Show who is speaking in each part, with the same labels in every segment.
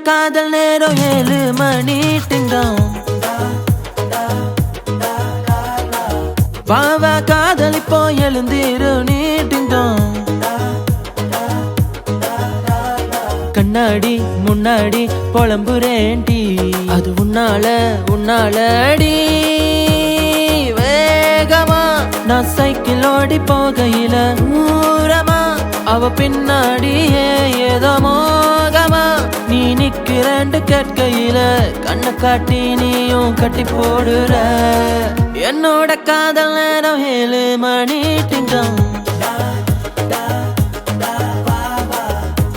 Speaker 1: காதல் நேரம் 7 மணி டிங்டாம். வாவா காதல் இப்போ எழுந்திரு நீ டிங்டாம். கண்ணாடி முன்னாடி புலம்புறேன்டி அது உன்னால அடி. வேகமா நான் சைக்கிள் ஓடி போகையில ஊரமா அவ பின்னாடியே ஏதோ மோகமா நீ நிக்கிறேன்னு கேட்கையில கண்ணை காட்டி நீயும் கட்டி போடுற. என்னோட காதல் நேரம் 7 மணி டிங்டாம்.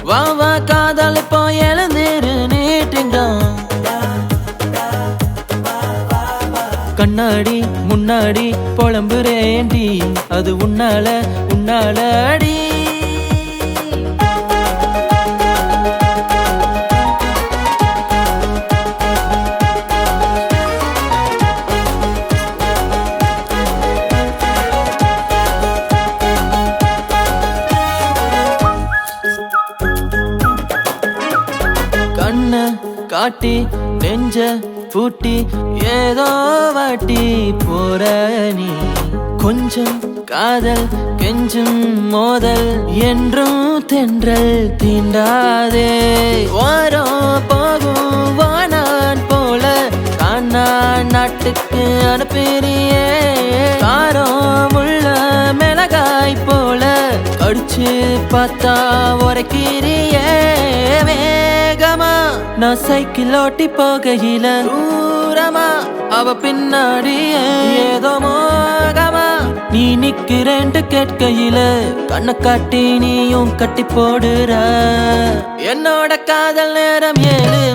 Speaker 1: வாவா காதல் இப்போ எழுந்திரு நீ டிங்டாம். கண்ணாடி முன்னாடி புலம்புறேன்டி அது உன்னால அடி. கண்ண காட்டி நெஞ்ச பூட்டி ஏதோ வாட்டி போற நீ. கொஞ்சம் காதல் கெஞ்சும் மோதல் என்றும் தென்றல் தீண்டாதே. வாரம் போகும் வானான் போல காணா நாட்டுக்கு அனுப்பிறியே. காரம் உள்ள மிளகாய் போல கடிச்சு பார்த்தா உரைக்கிறியே. வேகமா நான் சைக்கிள் ஓட்டி போகையில தூரமா அவ பின்னாடியே ஏதோ மோகமா நீ நிக்கிறேன்ட்டு கேட்கையில கண்ணை காட்டி நீயும் கட்டி போடுற. என்னோட காதல் நேரம் 7